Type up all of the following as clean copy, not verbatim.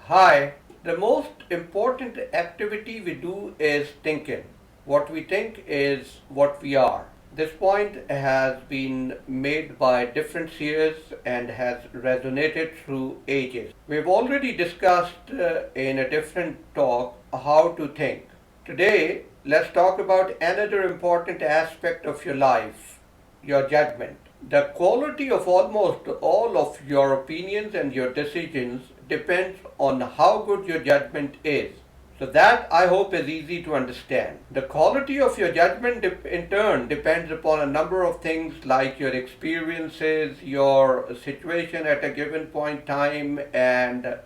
Hi, the most important activity we do is thinking. What we think is what we are. This point has been made by different seers and has resonated through ages. We've already discussed in a different talk how to think. Today, let's talk about another important aspect of your life, your judgment. The quality of almost all of your opinions and your decisions depends on how good your judgment is. So that I hope is easy to understand. The quality of your judgment in turn depends upon a number of things like your experiences, your situation at a given point in time, and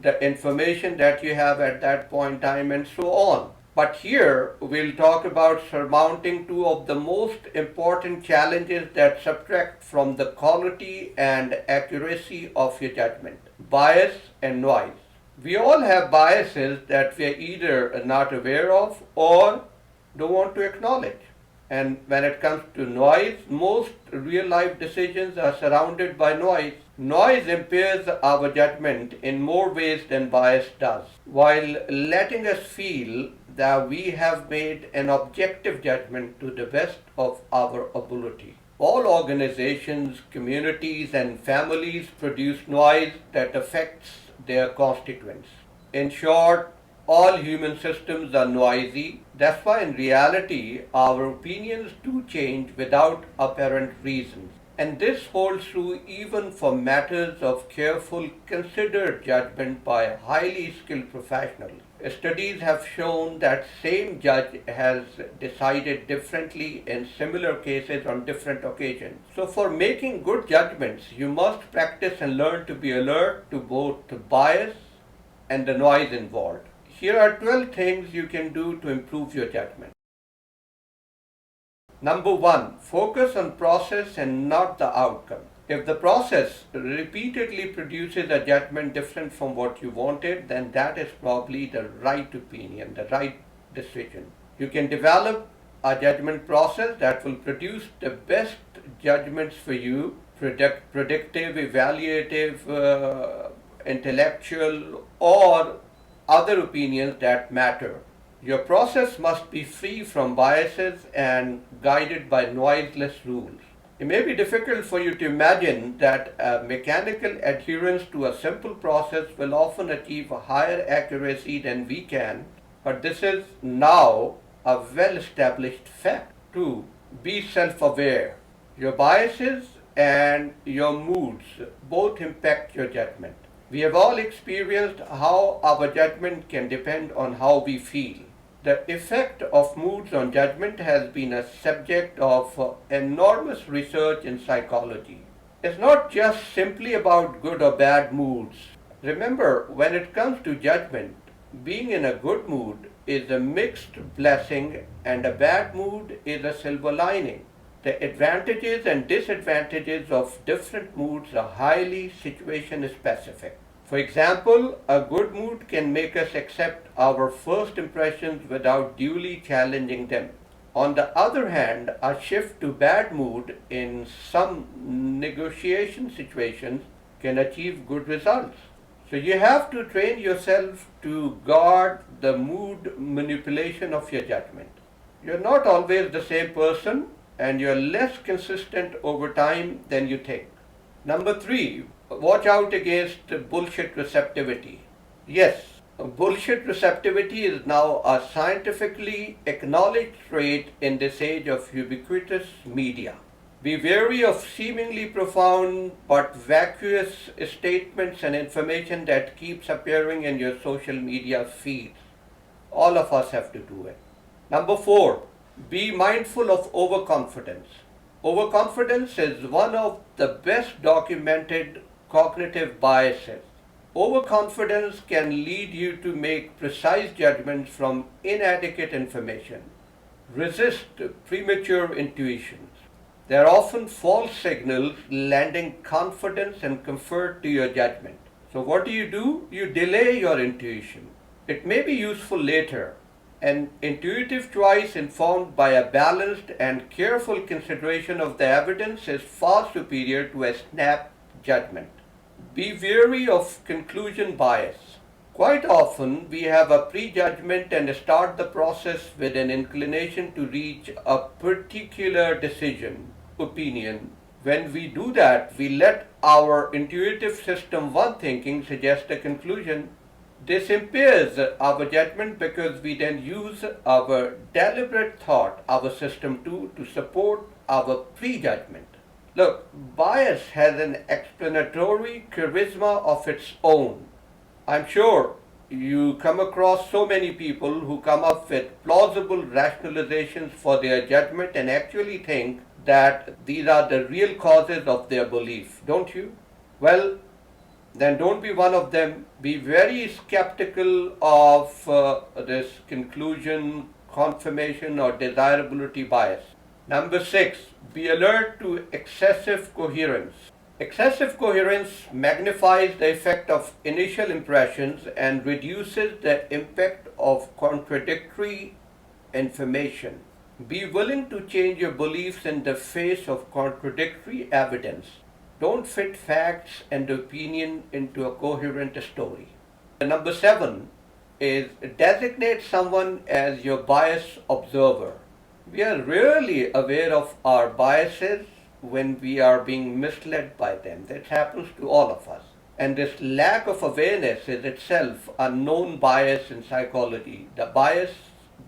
the information that you have at that point in time, and so on. But here we'll talk about surmounting two of the most important challenges that subtract from the quality and accuracy of your judgment: bias and noise. We all have biases that we are either not aware of or don't want to acknowledge. And when it comes to noise, most real life decisions are surrounded by noise. Noise impairs our judgment in more ways than bias does, while letting us feel that we have made an objective judgment to the best of our ability. All organizations, communities, and families produce noise that affects their constituents. In short, all human systems are noisy. That's why in reality our opinions do change without apparent reasons. And this holds true even for matters of careful, considered judgment by highly skilled professionals. Studies have shown that same judge has decided differently in similar cases on different occasions. So for making good judgments, you must practice and learn to be alert to both the bias and the noise involved. Here are 12 things you can do to improve your judgment. Number 1, focus on process and not the outcome. If the process repeatedly produces a judgment different from what you wanted, then that is probably the right opinion, the right decision. You can develop a judgment process that will produce the best judgments for you: predictive, evaluative, intellectual, or other opinions that matter. Your process must be free from biases and guided by noiseless rules. It may be difficult for you to imagine that a mechanical adherence to a simple process will often achieve a higher accuracy than we can, but this is now a well-established fact. 2. Be self-aware. Your biases and your moods both impact your judgment. We have all experienced how our judgment can depend on how we feel. The effect of moods on judgment has been a subject of enormous research in psychology. It's not just simply about good or bad moods. Remember, when it comes to judgment, being in a good mood is a mixed blessing and a bad mood is a silver lining. The advantages and disadvantages of different moods are highly situation specific. For example, a good mood can make us accept our first impressions without duly challenging them. On the other hand, a shift to bad mood in some negotiation situations can achieve good results. So you have to train yourself to guard the mood manipulation of your judgment. You're not always the same person, and you're less consistent over time than you think. Number 3, watch out against bullshit receptivity. Yes, bullshit receptivity is now a scientifically acknowledged trait in this age of ubiquitous media. Be wary of seemingly profound but vacuous statements and information that keeps appearing in your social media feeds. All of us have to do it. Number 4, be mindful of overconfidence. Overconfidence is one of the best documented cognitive biases. Overconfidence can lead you to make precise judgments from inadequate information. Resist premature intuitions. They are often false signals lending confidence and comfort to your judgment. So what do? You delay your intuition. It may be useful later. An intuitive choice informed by a balanced and careful consideration of the evidence is far superior to a snap judgment. Be wary of conclusion bias. Quite often we have a prejudgment and start the process with an inclination to reach a particular decision, opinion. When we do that, we let our intuitive system one thinking suggest a conclusion. This impairs our judgment because we then use our deliberate thought, our system 2, to support our prejudgment. Look, bias has an explanatory charisma of its own. I'm sure you come across so many people who come up with plausible rationalizations for their judgment and actually think that these are the real causes of their belief, don't you? Well, then don't be one of them. Be very skeptical of this conclusion, confirmation, or desirability bias. Number 6, be alert to excessive coherence. Excessive coherence magnifies the effect of initial impressions and reduces the impact of contradictory information. Be willing to change your beliefs in the face of contradictory evidence. Don't fit facts and opinion into a coherent story. Number 7 is designate someone as your bias observer. We are rarely aware of our biases when we are being misled by them. That happens to all of us. And this lack of awareness is itself a known bias in psychology, the bias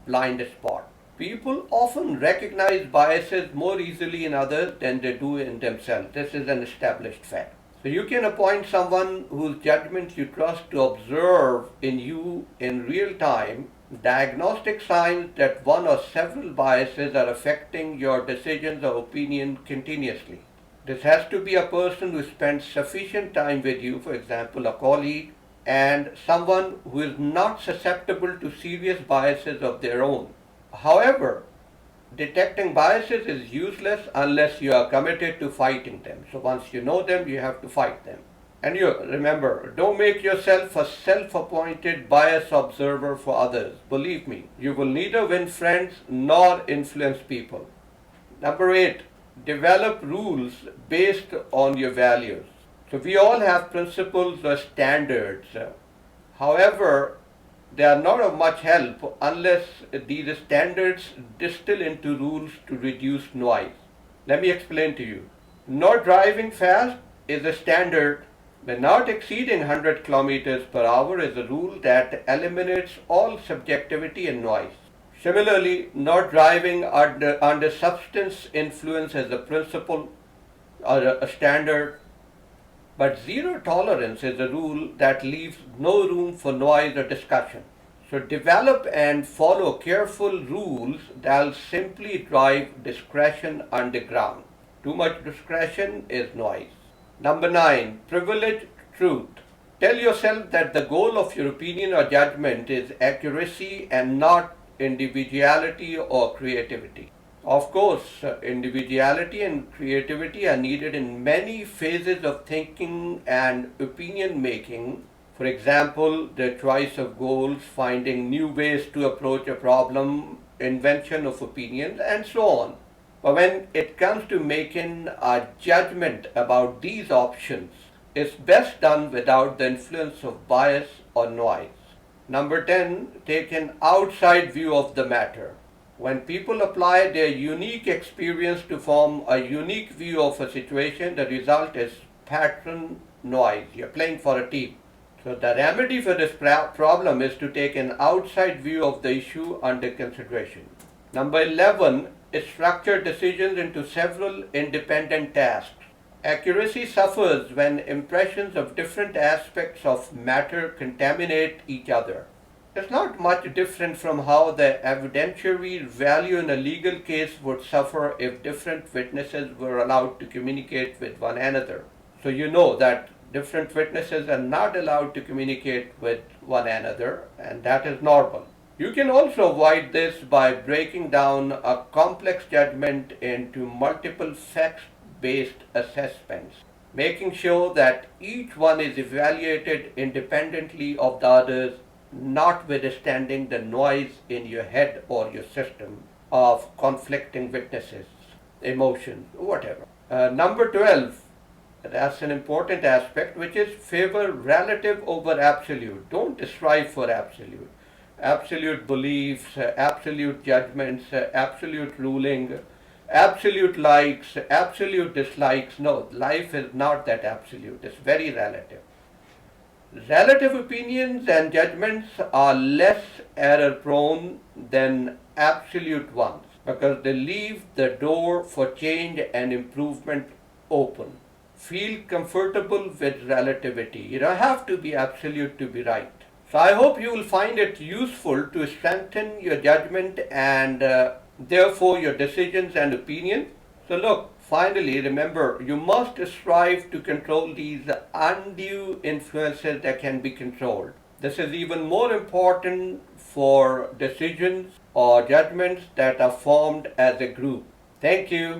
blind spot. People often recognize biases more easily in others than they do in themselves. This is an established fact. So you can appoint someone whose judgment you trust to observe in you in real time diagnostic signs that one or several biases are affecting your decisions or opinion continuously. This has to be a person who spends sufficient time with you, for example, a colleague, and someone who is not susceptible to serious biases of their own. However, detecting biases is useless unless you are committed to fighting them. So once you know them, you have to fight them. And you remember, don't make yourself a self-appointed bias observer for others. Believe me, you will neither win friends nor influence people. Number 8, develop rules based on your values. So we all have principles or standards. However, they are not of much help unless these standards distill into rules to reduce noise. Let me explain to you. Not driving fast is a standard, but not exceeding 100 kilometers per hour is a rule that eliminates all subjectivity and noise. Similarly, not driving under substance influence is a principle or a standard, but zero tolerance is a rule that leaves no room for noise or discussion. So develop and follow careful rules that will simply drive discretion underground. Too much discretion is noise. Number 9, privilege truth. Tell yourself that the goal of your opinion or judgment is accuracy and not individuality or creativity. Of course, individuality and creativity are needed in many phases of thinking and opinion making. For example, the choice of goals, finding new ways to approach a problem, invention of opinions, and so on. But when it comes to making a judgment about these options, it's best done without the influence of bias or noise. Number 10, take an outside view of the matter. When people apply their unique experience to form a unique view of a situation, the result is pattern noise. You're playing for a team. So the remedy for this problem is to take an outside view of the issue under consideration. Number 11, structure decisions into several independent tasks. Accuracy suffers when impressions of different aspects of matter contaminate each other. It's not much different from how the evidentiary value in a legal case would suffer if different witnesses were allowed to communicate with one another. So you know that different witnesses are not allowed to communicate with one another, and that is normal. You can also avoid this by breaking down a complex judgment into multiple facts-based assessments, making sure that each one is evaluated independently of the others, notwithstanding the noise in your head or your system of conflicting witnesses, emotions, whatever. Number 12, That's an important aspect, which is favor relative over absolute. Don't strive for absolute. Absolute beliefs, absolute judgments, absolute ruling, absolute likes, absolute dislikes. No, life is not that absolute. It's very relative. Relative opinions and judgments are less error prone than absolute ones because they leave the door for change and improvement open. Feel comfortable with relativity. You don't have to be absolute to be right. So I hope you will find it useful to strengthen your judgment and therefore your decisions and opinions. So look, finally remember, you must strive to control these undue influences that can be controlled. This is even more important for decisions or judgments that are formed as a group. Thank you.